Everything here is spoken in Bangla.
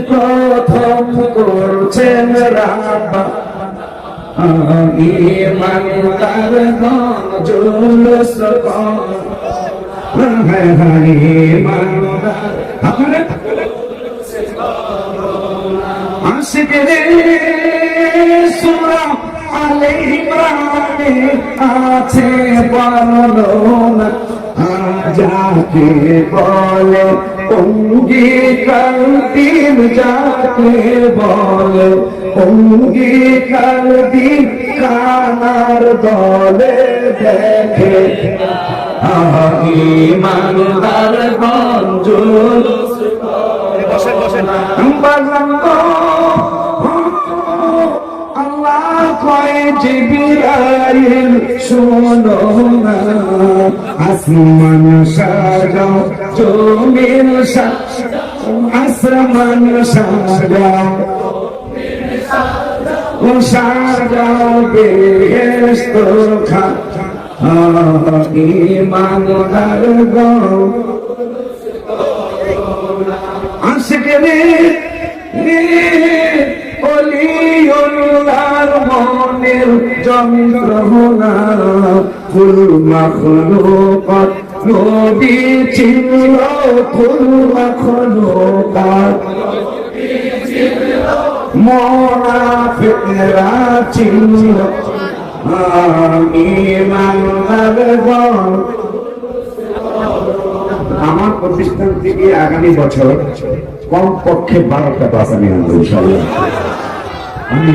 প্রথম করছেন রাব্বা ইমানদার গণ জুলুস ইমানদার আপনারা আশিকরে সূরা আলে ইমরানে আছে বর্ণনা যাকে বলে অঙ্গীকার দিন যাকে বলে অঙ্গীকার দিন কানার দলে দেখে ইমানদার গঞ্জুল আল্লাহ কয় জিবরাইল শোনো না আসমান সাজাও জমিন সাজাও আসমান সাজাও সাজাও বেহেশত খা ইমানদার গণ আশিকরে ওলিউল্লাহর মনের যন্ত্রণা কুল মাখলুকাত নবী ছিল কুল মাখলুকাত মুনাফিকরা ছিল ইমানদার গণ আমার প্রতিষ্ঠান থেকে আগামী বছর কমপক্ষে 12টা বাস আমি আনবো ইনশাআল্লাহ। আমি